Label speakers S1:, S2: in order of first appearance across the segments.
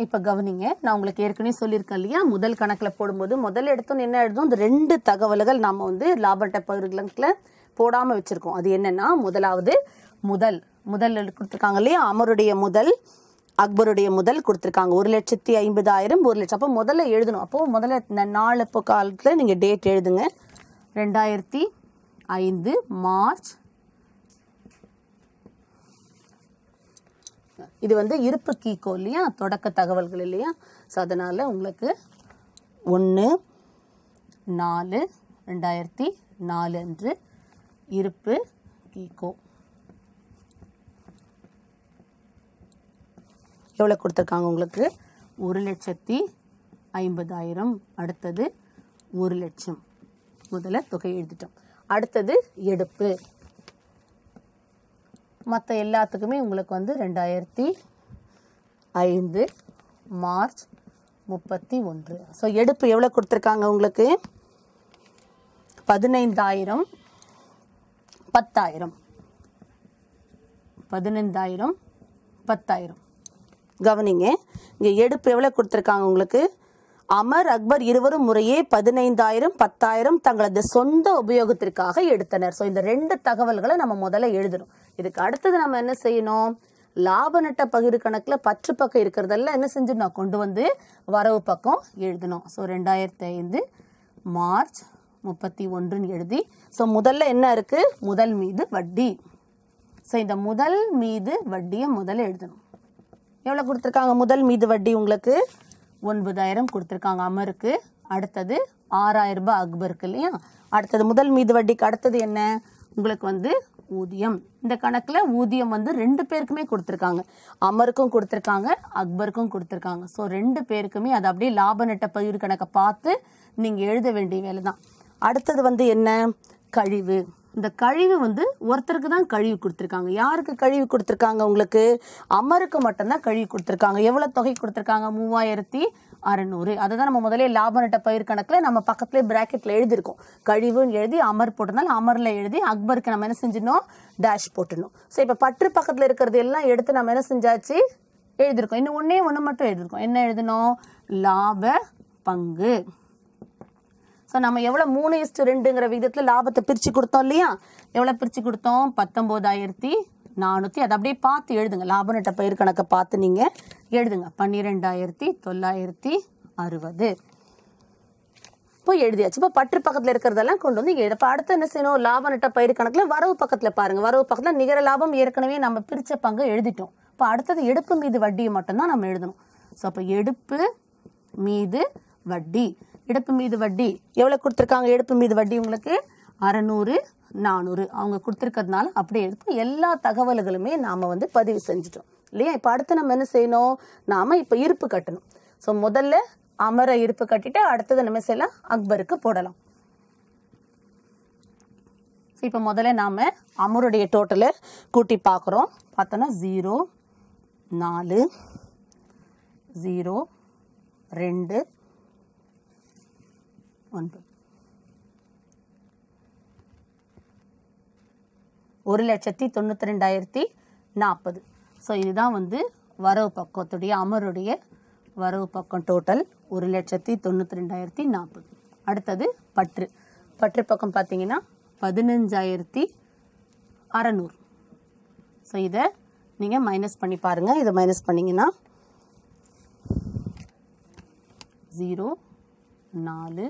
S1: இப்போ கவனிங்க, நான் உங்களுக்கு ஏற்கனவே சொல்லியிருக்கேன் இல்லையா, முதல் கணக்கில் போடும்போது முதல் எடுத்தோன்னு என்ன எழுதும், இந்த 2 தகவல்கள் நம்ம வந்து லாப அட்டை பகிர்வுல போடாமல் வச்சுருக்கோம். அது என்னென்னா, முதலாவது முதல் கொடுத்துருக்காங்க இல்லையா, அமருடைய முதல், அக்பருடைய முதல் கொடுத்துருக்காங்க 1,50,000 1 லட்சம். அப்போ முதல்ல எழுதணும். அப்போது முதல்ல இந்த 4 இப்போ காலத்தில் நீங்கள் டேட் எழுதுங்க. 2005 மார்ச். இது வந்து இருப்பு கீக்கோ இல்லையா, தொடக்க தகவல்கள் இல்லையா. ஸோ அதனால் உங்களுக்கு 1/4/2004 அன்று இருப்பு கீக்கோ எவ்வளோ கொடுத்துருக்காங்க உங்களுக்கு, 1,50,000. அடுத்தது 1 லட்சம். முதல்ல தொகை எழுதிட்டோம். அடுத்தது எடுப்பு. மற்ற எல்லாத்துக்குமே உங்களுக்கு வந்து 2005 மார்ச் 31. ஸோ எடுப்பு எவ்வளோ கொடுத்துருக்காங்க உங்களுக்கு, 15,000 10,000 15,000 10,000. கவனிங்க, இங்கே எடுப்பு எவ்வளோ கொடுத்துருக்காங்க உங்களுக்கு, அமர் அக்பர் இருவரும் முறையே 15,000 10,000 தங்களது சொந்த உபயோகத்திற்காக எடுத்தனர். ஸோ இந்த 2 தகவல்களை நம்ம முதல்ல எழுதணும். இதுக்கு அடுத்தது நம்ம என்ன செய்யணும், லாப நட்ட பகிர்வு கணக்கில் பற்று பக்கம் இருக்கிறதெல்லாம் என்ன செஞ்சிடணும், கொண்டு வந்து வரவு பக்கம் எழுதணும். ஸோ 2005 மார்ச் 31 எழுதி, ஸோ முதல்ல என்ன இருக்குது, முதல் மீது வட்டி. ஸோ இந்த முதல் மீது வட்டியை முதல்ல எழுதணும். எவ்வளோ கொடுத்துருக்காங்க, முதல் மீது வட்டி உங்களுக்கு 9,000 கொடுத்துருக்காங்க அமருக்கு. அடுத்தது 6,000 ரூபாய் அக்பருக்கு இல்லையா. அடுத்தது முதல் மீது வட்டிக்கு அடுத்தது என்ன உங்களுக்கு வந்து ஊதியம். இந்த கணக்கில் ஊதியம் வந்து 2 பேருக்குமே கொடுத்துருக்காங்க, அமருக்கும் கொடுத்துருக்காங்க அக்பருக்கும் கொடுத்துருக்காங்க. ஸோ 2 பேருக்குமே அது அப்படியே லாப நட்ட பகிர்வு கணக்கை பார்த்து நீங்கள் எழுத வேண்டிய வேலை தான். அடுத்தது வந்து என்ன, கழிவு. இந்த கழிவு வந்து ஒருத்தருக்கு தான் கழிவு கொடுத்துருக்காங்க. யாருக்கு கழிவு கொடுத்துருக்காங்க உங்களுக்கு, அமருக்கு மட்டும்தான் கழிவு கொடுத்துருக்காங்க. எவ்வளோ தொகை கொடுத்துருக்காங்க, 3,600. அதை தான் நம்ம முதலே லாப நட்ட பயிர் கணக்கில் நம்ம பக்கத்துலேயே பிராக்கெட்டில் எழுதியிருக்கோம். கழிவுன்னு எழுதி அமர் போட்டதுனால அமரில் எழுதி அக்பருக்கு நம்ம என்ன செஞ்சிடணும், டேஷ் போட்டுடணும். ஸோ இப்போ பற்று பக்கத்தில் இருக்கிறது எல்லாம் எடுத்து நம்ம என்ன செஞ்சாச்சு, எழுதியிருக்கோம். இன்னும் ஒன்று மட்டும் எழுதியிருக்கோம். என்ன எழுதணும், லாப பங்கு. ஸோ நம்ம எவ்வளோ 3:2ங்கிற விகிதத்தில் லாபத்தை பிரித்து கொடுத்தோம் இல்லையா. எவ்வளோ பிரித்து கொடுத்தோம், 19,400. அதை அப்படியே பார்த்து எழுதுங்க, லாப நட்ட பயிர் கணக்கை பார்த்து நீங்கள் எழுதுங்க. 12,960. இப்போ எழுதியாச்சு. இப்போ பற்று பக்கத்தில் இருக்கிறதெல்லாம் கொண்டு வந்து எழுத. இப்போ அடுத்து என்ன செய்யணும், லாப நட்ட பயிர் கணக்கில் வரவு பக்கத்தில் பாருங்கள். வரவு பக்கத்தில் நிகர லாபம் ஏற்கனவே நம்ம பிரித்த பங்கை எழுதிட்டோம். இப்போ அடுத்தது எடுப்பு மீது வட்டியை மட்டும்தான் நம்ம எழுதணும். ஸோ அப்போ எடுப்பு மீது வட்டி. எடுப்பு மீது வட்டி எவ்வளோ கொடுத்துருக்காங்க, எடுப்பு மீது வட்டி உங்களுக்கு 600 400 அவங்க கொடுத்துருக்கிறதுனால அப்படியே எடுத்து எல்லா தகவல்களுமே நாம் வந்து பதிவு செஞ்சுட்டோம் இல்லையா. இப்போ அடுத்து நம்ம என்ன செய்யணும், நாம் இப்போ இருப்பு கட்டணும். ஸோ முதல்ல அமர இருப்பு கட்டிட்டு அடுத்தது நம்ம செய்யலாம், அக்பருக்கு போடலாம். இப்போ முதல்ல நாம் அமருடைய டோட்டலை கூட்டி பார்க்குறோம். பார்த்தோன்னா 0 4 0 2 9 1,92,040. ஸோ இதுதான் வந்து வரவு பக்கத்துடைய அமருடைய வரவு பக்கம் டோட்டல் 1,92,040. அடுத்தது பற்று பக்கம் பார்த்தீங்கன்னா 15,600. ஸோ இதை நீங்கள் மைனஸ் பண்ணி பாருங்கள். இதை மைனஸ் பண்ணிங்கன்னா 0 4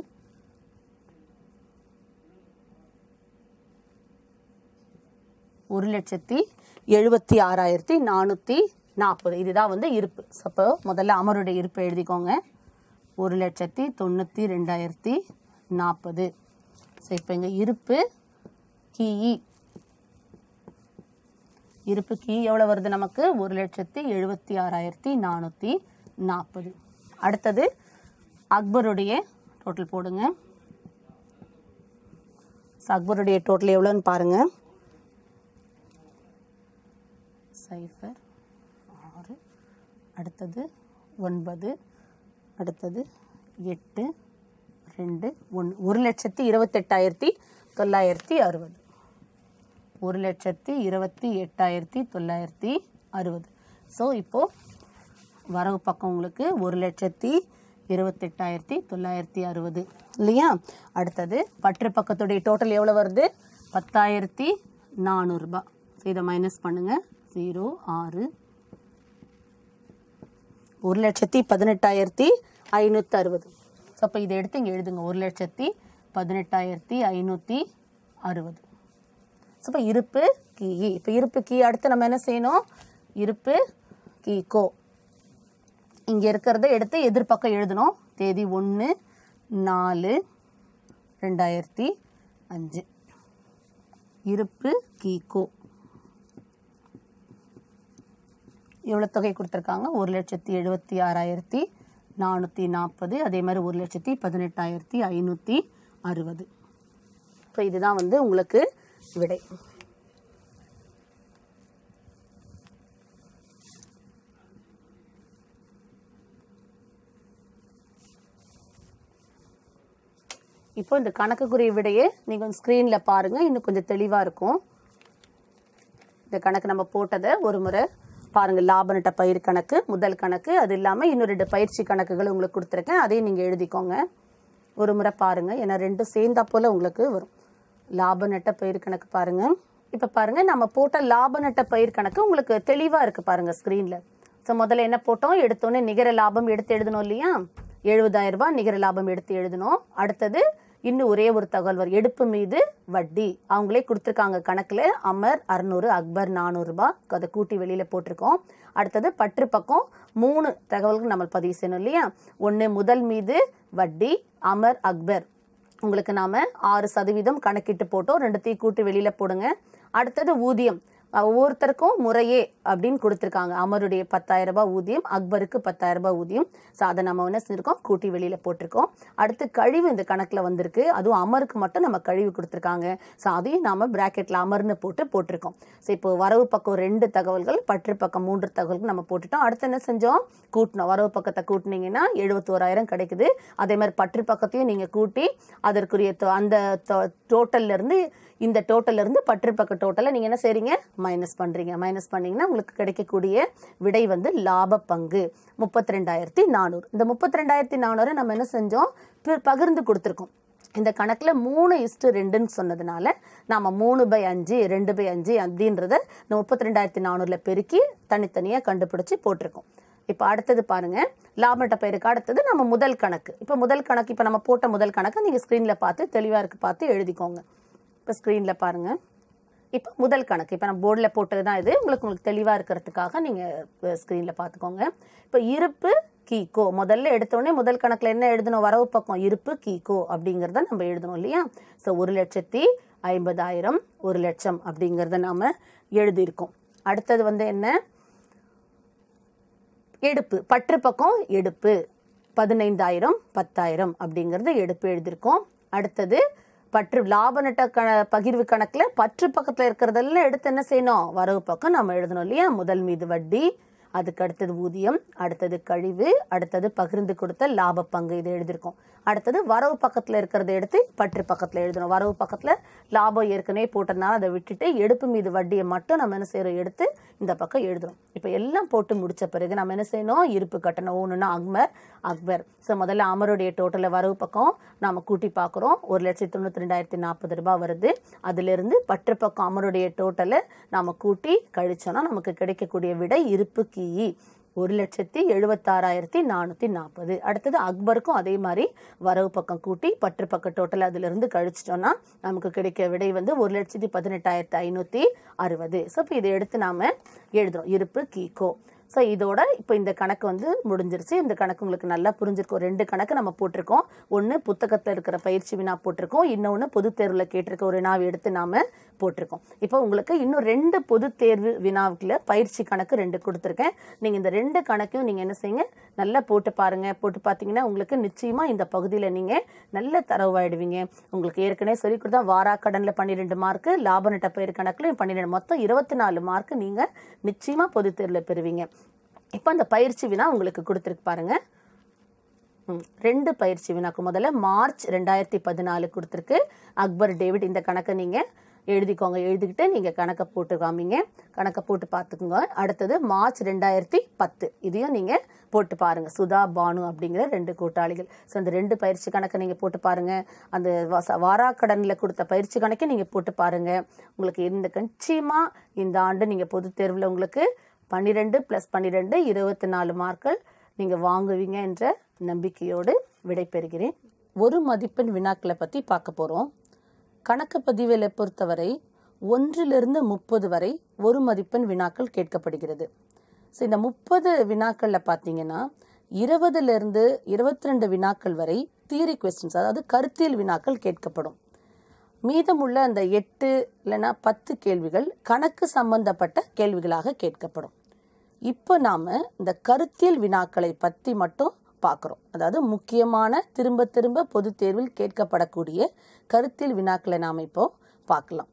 S1: 1,76,440. இதுதான் வந்து இருப்பு. அப்போ முதல்ல அமருடைய இருப்பை எழுதிக்கோங்க, 1,92,040. ஸோ இப்போ இங்கே இருப்பு கீ எவ்வளோ வருது நமக்கு, 1,76,440. அடுத்தது அக்பருடைய டோட்டல் போடுங்க. ஸோ அக்பருடைய டோட்டல் எவ்வளோன்னு பாருங்கள், 0 6, அடுத்தது 9, அடுத்தது 8 2 1, 1,28,960. 1,28,960. ஸோ இப்போது வரவு பக்கம் உங்களுக்கு 1,28,960 இல்லையா? அடுத்தது பற்று பக்கத்துடைய டோட்டல் எவ்வளோ வருது? 10,400 ரூபாய். இதை மைனஸ் பண்ணுங்க. 0 6 1,18,560. ஸோ அப்போ இதை எடுத்து இங்கே எழுதுங்க. 1,18,560. ஸோ இப்போ இருப்பு கீ. இப்போ இருப்பு கீ அடுத்து நம்ம என்ன செய்யணும்? இருப்பு கீ கோ இங்கே இருக்கிறத எடுத்து எதிர்பக்கம் எழுதணும். தேதி 1/4/2005. இருப்பு கீ கோ எவ்வளோ தொகை கொடுத்துருக்காங்க? 1,76,440. அதே மாதிரி 1,18,560. ஸோ இதுதான் வந்து உங்களுக்கு விடை. இப்போ இந்த கணக்குக்குரிய விடையே நீங்கள் ஸ்க்ரீனில் பாருங்கள், இன்னும் கொஞ்சம் தெளிவாக இருக்கும். இந்த கணக்கு நம்ம போட்டதை ஒரு முறை பாருங்கள். லாப நட்ட பயிர் கணக்கு முதல் கணக்கு, அது இல்லாமல் இன்னும் 2 பயிற்சி கணக்குகள் உங்களுக்கு கொடுத்துருக்கேன், அதையும் நீங்கள் எழுதிக்கோங்க. ஒரு முறை பாருங்கள், ஏன்னா 2 சேர்ந்தா போல் உங்களுக்கு வரும். லாப நட்ட பயிர் கணக்கு பாருங்கள். இப்போ பாருங்கள், நம்ம போட்ட லாப நட்ட பயிர் கணக்கு உங்களுக்கு தெளிவாக இருக்குது பாருங்கள் ஸ்க்ரீனில். ஸோ முதல்ல என்ன போட்டோம்? எடுத்தோன்னே நிகர லாபம் எடுத்து எழுதணும் இல்லையா? 70,000 ரூபாய் நிகர லாபம் எடுத்து எழுதணும். அடுத்தது இன்னும் ஒரே ஒரு தகவல் வரும். எடுப்பு மீது வட்டி அவங்களே கொடுத்துருக்காங்க கணக்கில். அமர் 600, அக்பர் 400 ரூபாய். அதை கூட்டி வெளியில் போட்டிருக்கோம். அடுத்தது பற்று பக்கம் 3 தகவல்கள் நம்ம பதிவு செய்யணும் இல்லையா? 1 முதல் மீது வட்டி, அமர் அக்பர் உங்களுக்கு நாம 6% கணக்கிட்டு போட்டோம். 2த்தையும் கூட்டி வெளியில் போடுங்க. அடுத்தது ஊதியம் ஒவ்வொருத்தருக்கும் முறையே அப்படின்னு கொடுத்துருக்காங்க. அமருடைய 10,000 ரூபாய் ஊதியம், அக்பருக்கு 10,000 ரூபாய் ஊதியம். ஸோ அதை நம்ம என்ன செஞ்சிருக்கோம்? கூட்டி வெளியில் போட்டிருக்கோம். அடுத்து கழிவு இந்த கணக்கில் வந்திருக்கு. அதுவும் அமருக்கு மட்டும் நம்ம கழிவு கொடுத்துருக்காங்க. ஸோ அதையும் நாம் பிராக்கெட்டில் அமர்னு போட்டிருக்கோம். ஸோ இப்போ வரவு பக்கம் 2 தகவல்கள், பற்று பக்கம் 3 தகவல்கள் நம்ம போட்டுட்டோம். அடுத்து என்ன செஞ்சோம்? கூட்டினோம். வரவு பக்கத்தை கூட்டினீங்கன்னா 71,000 கிடைக்குது. அதே மாதிரி பற்று பக்கத்தையும் நீங்கள் கூட்டி அதற்குரிய அந்த டோட்டல்ல இருந்து இந்த டோட்டல்ல இருந்து பற்று பக்க டோட்டலை நீங்கள் என்ன செய்றீங்க? மைனஸ் பண்ணுறீங்க. மைனஸ் பண்ணிங்கன்னா உங்களுக்கு கிடைக்கக்கூடிய விடை வந்து லாப பங்கு 32,400. இந்த 32,400 நம்ம என்ன செஞ்சோம்? பகிர்ந்து கொடுத்துருக்கோம். இந்த கணக்கில் 3:2ன்னு சொன்னதுனால நாம் 3/5 2/5 அப்படின்றத இந்த 32,400 பெருக்கி தனித்தனியாக கண்டுபிடிச்சி போட்டிருக்கோம். இப்போ அடுத்தது பாருங்க, லாப நட்ட பயிருக்கு அடுத்தது நம்ம முதல் கணக்கு. இப்போ முதல் கணக்கு, இப்போ நம்ம போட்ட முதல் கணக்கு நீங்கள் ஸ்க்ரீனில் பார்த்து தெளிவாக இருக்கு பார்த்து எழுதிக்கோங்க. இப்போ ஸ்க்ரீனில் பாருங்கள். இப்போ முதல் கணக்கு இப்போ நம்ம போர்டில் போட்டது தான் இது. உங்களுக்கு தெளிவாக இருக்கிறதுக்காக நீங்கள் ஸ்க்ரீனில் பார்த்துக்கோங்க. இப்போ இருப்பு கீகோ முதல்ல எடுத்தோடனே முதல் கணக்கில் என்ன எழுதணும்? வரவு பக்கம் இருப்பு கீகோ அப்படிங்கிறத நம்ம எழுதணும் இல்லையா? ஸோ 1,50,000 1,00,000 அப்படிங்கிறத நாம் எழுதியிருக்கோம். அடுத்தது வந்து என்ன? எடுப்பு பற்று பக்கம் எடுப்பு 15,000 10,000 அப்படிங்கிறத எடுப்பு எழுதியிருக்கோம். அடுத்தது பற்று லாப நட்ட பகிர்வு கணக்கில் பற்று பக்கத்தில் இருக்கிறதெல்லாம் எடுத்து என்ன செய்யணும்? வரவு பக்கம் நம்ம எழுதணும் இல்லையா? முதல் மீது வட்டி, அதுக்கு அடுத்தது ஊதியம், அடுத்தது கழிவு, அடுத்தது பகிர்ந்து கொடுத்த லாப பங்கு, இது எழுதியிருக்கோம். அடுத்தது வரவு பக்கத்தில் இருக்கிறத எடுத்து பற்று பக்கத்தில் எழுதணும். வரவு பக்கத்தில் லாபம் ஏற்கனவே போட்டதுனால அதை விட்டுட்டு எடுப்பு மீது வட்டியை மட்டும் நம்ம என்ன செய்யறோம்? எடுத்து இந்த பக்கம் எழுதணும். இப்போ எல்லாம் போட்டு முடிச்ச பிறகு நம்ம என்ன செய்யணும்? இருப்பு கட்டணும். ஒன்றுனா அக்பர். ஸோ முதல்ல அமருடைய டோட்டலில் வரவு பக்கம் நாம் கூட்டி பார்க்குறோம். 1,92,040 ரூபாய் வருது. அதிலிருந்து பற்று பக்கம் அமருடைய டோட்டலை நாம் கூட்டி கழிச்சோன்னா நமக்கு கிடைக்கக்கூடிய விடை இருப்பு கீ 1,76,440. அடுத்தது அக்பருக்கும் அதே மாதிரி வரவு பக்கம் கூட்டி பற்று பக்க டோட்டல் அதிலிருந்து கழிச்சிட்டோம்னா நமக்கு கிடைக்க விடை வந்து 1,18,560. ஸோ இப்போ இதை எடுத்து நாம் எழுதுறோம் இருப்பு கீகோ. ஸோ இதோட இப்போ இந்த கணக்கு வந்து முடிஞ்சிருச்சு. இந்த கணக்கு உங்களுக்கு நல்லா புரிஞ்சிருக்கும். 2 கணக்கு நம்ம போட்டிருக்கோம். ஒன்று புத்தகத்தில் இருக்கிற பயிற்சி வினா போட்டிருக்கோம், இன்னொன்று பொது தேர்வில் கேட்டிருக்க ஒரு வினாவை எடுத்து நாம் போட்டிருக்கோம். இப்போ உங்களுக்கு இன்னும் 2 பொது தேர்வு வினாவுக்குள்ள பயிற்சி கணக்கு 2 கொடுத்துருக்கேன். நீங்கள் இந்த 2 கணக்கையும் நீங்கள் என்ன செய்யுங்க? நல்லா போட்டு பாருங்கள். போட்டு பார்த்தீங்கன்னா உங்களுக்கு நிச்சயமாக இந்த பகுதியில் நீங்கள் நல்ல தரவாயிடுவீங்க. உங்களுக்கு ஏற்கனவே சொல்லி கொடுத்தா வாராக்கடனில் 12 மார்க்கு, லாப நட்ட பயிர் கணக்குலையும் 12, மொத்தம் 24 மார்க்கு நீங்கள் நிச்சயமாக பொது தேர்வில் பெறுவீங்க. இப்போ அந்த பயிற்சி வினா உங்களுக்கு கொடுத்துருக்கு பாருங்க. 2 பயிற்சி வினாக்கு முதல்ல மார்ச் 2014 கொடுத்துருக்கு. அக்பர் டேவிட் இந்த கணக்கை நீங்கள் எழுதிக்கோங்க. எழுதிக்கிட்டு நீங்கள் கணக்கை போட்டு காமிங்க. கணக்கை போட்டு பார்த்துக்குங்க. அடுத்தது மார்ச் 2010 இதையும் நீங்கள் போட்டு பாருங்கள். சுதா, பானு அப்படிங்கிற 2 கூட்டாளிகள். ஸோ அந்த 2 பயிற்சி கணக்கை நீங்கள் போட்டு பாருங்கள். அந்த வாராக்கடனில் கொடுத்த பயிற்சி கணக்கை நீங்கள் போட்டு பாருங்கள். உங்களுக்கு நிச்சயமாக இந்த ஆண்டு நீங்கள் பொதுத் தேர்வில் உங்களுக்கு 12 + 12 24 மார்க்கள் நீங்கள் வாங்குவீங்க என்ற நம்பிக்கையோடு விடைபெறுகிறேன். ஒரு மதிப்பெண் வினாக்களை பற்றி பார்க்க போகிறோம். கணக்கு பதிவில் பொறுத்தவரை 1லிருந்து 30 வரை ஒரு மதிப்பெண் வினாக்கள் கேட்கப்படுகிறது. ஸோ இந்த 30 வினாக்களில் பார்த்தீங்கன்னா 20லிருந்து 22 வினாக்கள் வரை தியரி கொஸ்டின்ஸ், அதாவது கருத்தியல் வினாக்கள் கேட்கப்படும். மீதமுள்ள அந்த 8 இல்லைன்னா 10 கேள்விகள் கணக்கு சம்பந்தப்பட்ட கேள்விகளாக கேட்கப்படும். இப்போ நாம் இந்த கருத்தியல் வினாக்களை பற்றி மட்டும் பார்க்குறோம். அதாவது முக்கியமான திரும்ப திரும்ப பொது தேர்வில் கேட்கப்படக்கூடிய கருத்தியல் வினாக்களை நாம் இப்போ பார்க்கலாம்.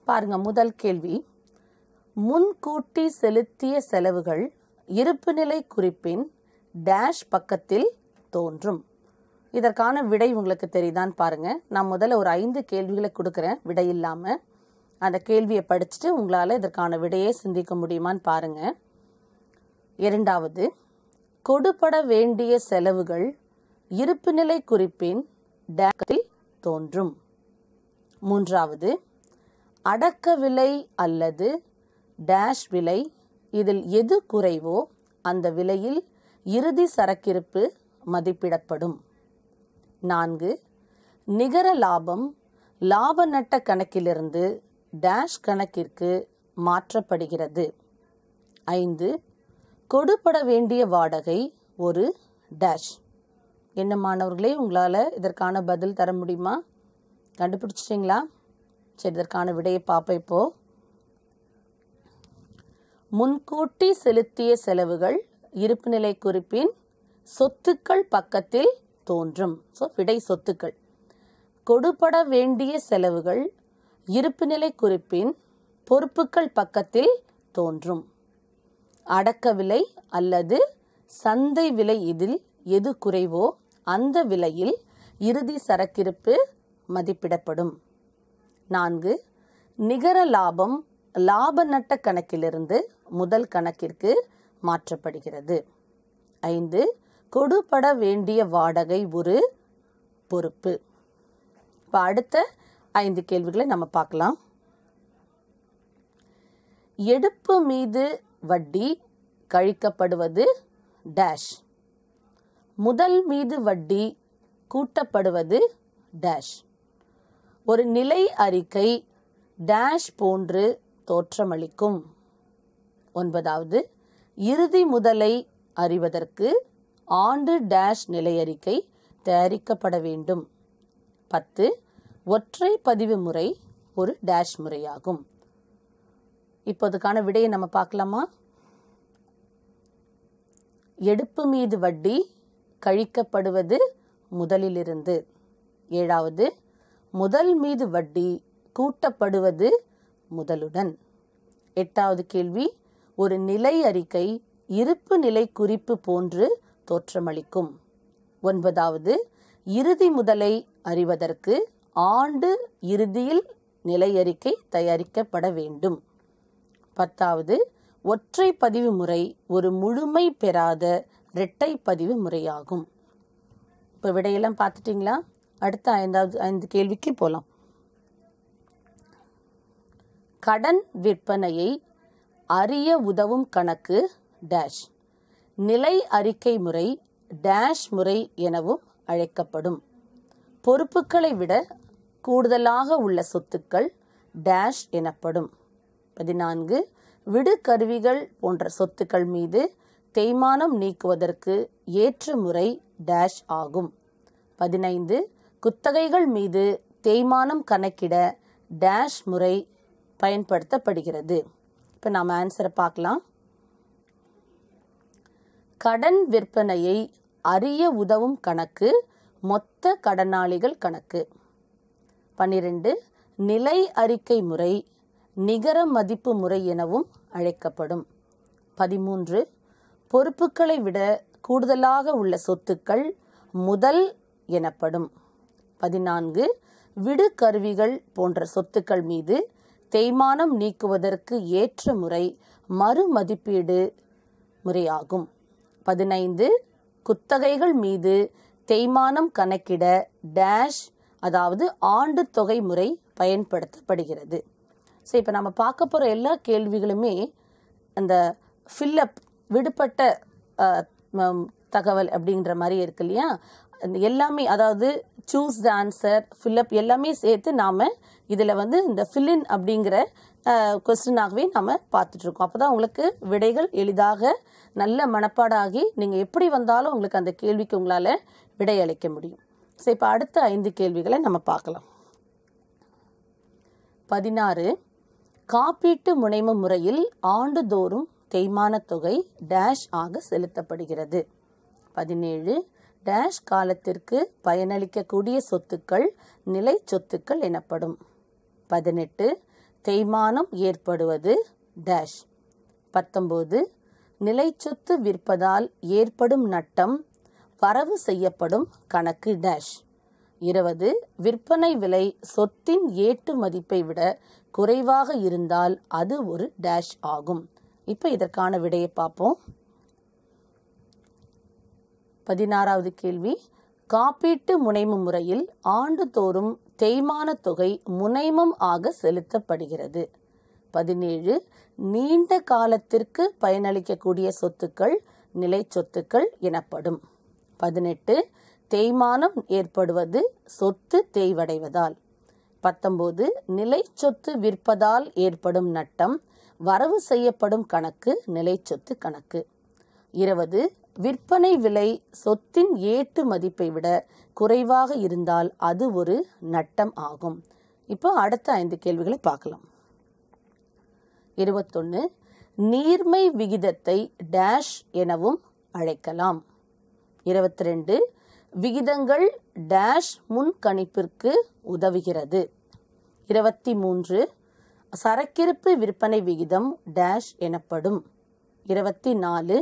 S1: பாருங்க, முதல் கேள்வி, முன்கூட்டி செலுத்திய செலவுகள் இருப்புநிலை குறிப்பின் டேஷ் பக்கத்தில் தோன்றும். இதற்கான விடை உங்களுக்கு தெரியுதான்னு பாருங்க. நான் முதல்ல ஒரு 5 கேள்விகளை கொடுக்குறேன் விடை இல்லாமல். அந்த கேள்வியை படிச்சுட்டு உங்களால் இதற்கான விடையை சிந்திக்க முடியுமான்னு பாருங்க. இரண்டாவது, கொடுபட வேண்டிய செலவுகள் இருப்புநிலை குறிப்பின் டேஷில் தோன்றும். மூன்றாவது, அடக்க விலை அல்லது டேஷ் விலை, இதில் எது குறைவோ அந்த விலையில் இறுதி சரக்கிருப்பு மதிப்பிடப்படும். 4, நிகர லாபம் லாப நட்ட கணக்கிலிருந்து டேஷ் கணக்கிற்கு மாற்றப்படுகிறது. 5, கொடுபட வேண்டிய வாடகை ஒரு டேஷ். என்ன மாணவர்களே, உங்களால் இதற்கான பதில் தர முடியுமா? கண்டுபிடிச்சிட்டிங்களா? சரி, இதற்கான விடையை பார்ப்போம். இப்போ முன்கூட்டி செலுத்திய செலவுகள் இருப்புநிலை குறிப்பின் சொத்துக்கள் பக்கத்தில் தோன்றும். ஸோ விடை சொத்துக்கள். கொடுபட வேண்டிய செலவுகள் இருப்புநிலை குறிப்பின் பொறுப்புகள் பக்கத்தில் தோன்றும். அடக்க விலை அல்லது சந்தை விலை, இதில் எது குறைவோ அந்த விலையில் இறுதி சரக்கிருப்பு மதிப்பிடப்படும். 4, நிகர லாபம் லாப நட்ட கணக்கிலிருந்து முதல் கணக்கிற்கு மாற்றப்படுகிறது. 5, கொடுபட வேண்டிய வாடகை ஒரு பொறுப்பு. இப்போ அடுத்த 5 கேள்விகளை நம்ம பார்க்கலாம். எடுப்பு மீது வட்டி கழிக்கப்படுவது டேஷ். முதல் மீது வட்டி கூட்டப்படுவது டேஷ். ஒரு நிலை அறிக்கை டேஷ் போன்று தோற்றமளிக்கும். 9வது, இறுதி முதலை அறிவதற்கு ஆண்டு டேஷ் நிலை அறிக்கை தயாரிக்கப்பட வேண்டும். 10, ஒற்றை பதிவு முறை ஒரு டேஷ் முறையாகும். இப்போதுக்கான விடையை நம்ம பார்க்கலாமா? எடுப்பு மீது வட்டி கழிக்கப்படுவது முதலிலிருந்து. 7வது, முதல் மீது வட்டி கூட்டப்படுவது முதலுடன். 8வது கேள்வி, ஒரு நிலை அறிக்கை இருப்பு நிலை குறிப்பு போன்று தோற்றமளிக்கும். 9வது, இறுதி முதலை அறிவதற்கு ஆண்டு இறுதியில் நிலை அறிக்கை தயாரிக்கப்பட வேண்டும். 10வது, ஒற்றை பதிவு முறை ஒரு முழுமை பெறாத இரட்டை பதிவு முறையாகும். இப்போ விடையெல்லாம் பார்த்துட்டிங்களா? அடுத்த 5 கேள்விக்கு போகலாம். கடன் விற்பனையை அறிய உதவும் கணக்கு டேஷ். நிலை அறிக்கை முறை டேஷ் முறை எனவும் அழைக்கப்படும். பொறுப்புகளை விட கூடுதலாக உள்ள சொத்துக்கள் டேஷ் எனப்படும். 14, விடு கருவிகள் போன்ற சொத்துக்கள் மீது தேய்மானம் நீக்குவதற்கு ஏற்ற முறை டேஷ் ஆகும். 15, குத்தகைகள் மீது தேய்மானம் கணக்கிட டேஷ் முறை பயன்படுத்தப்படுகிறது. இப்போ நாம் ஆன்சரை பார்க்கலாம். கடன் விற்பனையை அறிய உதவும் கணக்கு மொத்த கடனாளிகள் கணக்கு. 12, நிலை அறிக்கை முறை நிகர மதிப்பு முறை எனவும் அழைக்கப்படும். 13, பொறுப்புகளை விட கூடுதலாக உள்ள சொத்துக்கள் முதல் எனப்படும். 14 விடுகருவிகள் போன்ற சொத்துக்கள் மீது தேய்மானம் நீக்குவதற்கு ஏற்ற முறை மறுமதிப்பீடு முறையாகும். 15 குத்தகைகள் மீது தேய்மானம் கணக்கிட டேஷ் அதாவது ஆண்டு தொகை முறை பயன்படுத்தப்படுகிறது. ஸோ இப்போ நம்ம பார்க்க போகிற எல்லா கேள்விகளுமே அந்த ஃபில்லப் விடுபட்ட தகவல் அப்படிங்கிற மாதிரி இருக்கு இல்லையா, எல்லாமே அதாவது சூஸ் த ஆன்சர், ஃபில்லப் எல்லாமே சேர்த்து நாம் இதில் இந்த ஃபில்லின் அப்படிங்கிற கொஸ்டினாகவே நாம் பார்த்துட்ருக்கோம். அப்போ தான் உங்களுக்கு விடைகள் எளிதாக நல்ல மனப்பாடாகி நீங்கள் எப்படி வந்தாலும் உங்களுக்கு அந்த கேள்விக்கு உங்களால் விடையளிக்க முடியும். ஸோ இப்போ அடுத்த 5 கேள்விகளை நம்ம பார்க்கலாம். 16 காப்பீட்டு முனைம முறையில் ஆண்டுதோறும் தேய்மான தொகை டேஷ் ஆக செலுத்தப்படுகிறது. 17 டேஷ் காலத்திற்கு பயனளிக்கக்கூடிய சொத்துக்கள் நிலை சொத்துக்கள் எனப்படும். 18 தேய்மானம் ஏற்படுவது டேஷ். 19 நிலை சொத்து விற்பதால் ஏற்படும் நட்டம் வரவு செய்யப்படும் கணக்கு டேஷ். 20 விற்பனை விலை சொத்தின் ஏட்டு மதிப்பை விட குறைவாக இருந்தால் அது ஒரு டேஷ் ஆகும். இப்போ இதற்கான விடையை பார்ப்போம். 16வது கேள்வி, காப்பீட்டு முனைம முறையில் ஆண்டுதோறும் தேய்மான தொகை முனைமம் ஆக செலுத்தப்படுகிறது. 17 நீண்ட காலத்திற்கு பயனளிக்கக்கூடிய சொத்துக்கள் நிலை சொத்துக்கள் எனப்படும். 18 தேய்மானம் ஏற்படுவது சொத்து தேய்வடைவதால். 19 நிலை சொத்து விற்பதால் ஏற்படும் நட்டம் வரவு செய்யப்படும் கணக்கு நிலை சொத்து கணக்கு. 20 விற்பனை விலை சொத்தின் ஏட்டு மதிப்பை விட குறைவாக இருந்தால் அது ஒரு நட்டம் ஆகும். இப்போ அடுத்த 5 கேள்விகளை பார்க்கலாம். 21 நீர்மை விகிதத்தை டேஷ் எனவும் அழைக்கலாம். 22 விகிதங்கள் டேஷ் முன்கணிப்பிற்கு உதவுகிறது. 23 சரக்கிருப்பு விற்பனை விகிதம் டேஷ் எனப்படும். 24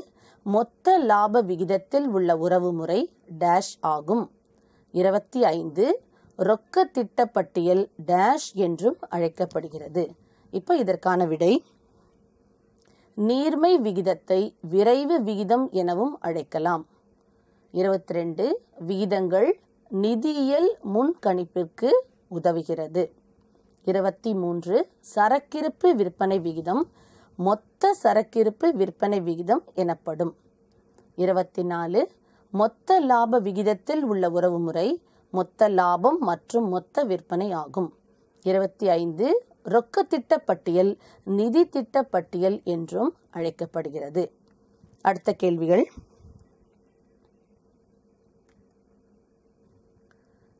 S1: மொத்த லாப விகிதத்தில் உள்ள உறவு முறை டேஷ் ஆகும். 25 ரொக்க திட்டப்பட்டியல் டேஷ் என்றும் அழைக்கப்படுகிறது. இப்போ இதற்கான விடை, நீர்மை விகிதத்தை விரைவு விகிதம் எனவும் அழைக்கலாம். 22 விகிதங்கள் நிதியியல் முன்கணிப்பிற்கு உதவுகிறது. 23 சரக்கிருப்பு விற்பனை விகிதம் மொத்த சரக்கிருப்பு விற்பனை விகிதம் எனப்படும். 24 மொத்த லாப விகிதத்தில் உள்ள உறவுமுறை மொத்த லாபம் மற்றும் மொத்த விற்பனை ஆகும். 25 ரொக்க திட்டப்பட்டியல் நிதி திட்டப்பட்டியல் என்றும் அழைக்கப்படுகிறது. அடுத்த கேள்விகள்.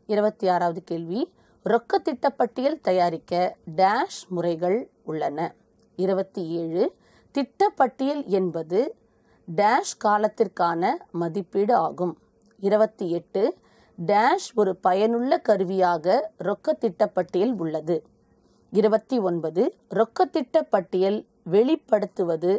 S1: 26வது கேள்வி, ரொக்க திட்டப்பட்டியல் தயாரிக்க டேஷ் முறைகள் உள்ளன. 27 திட்டப்பட்டியல் என்பது டேஷ் காலத்திற்கான மதிப்பீடு ஆகும். 28 டேஷ் ஒரு பயனுள்ள கருவியாக ரொக்க திட்டப்பட்டியல் உள்ளது. 29 ரொக்க திட்டப்பட்டியல் வெளிப்படுத்துவது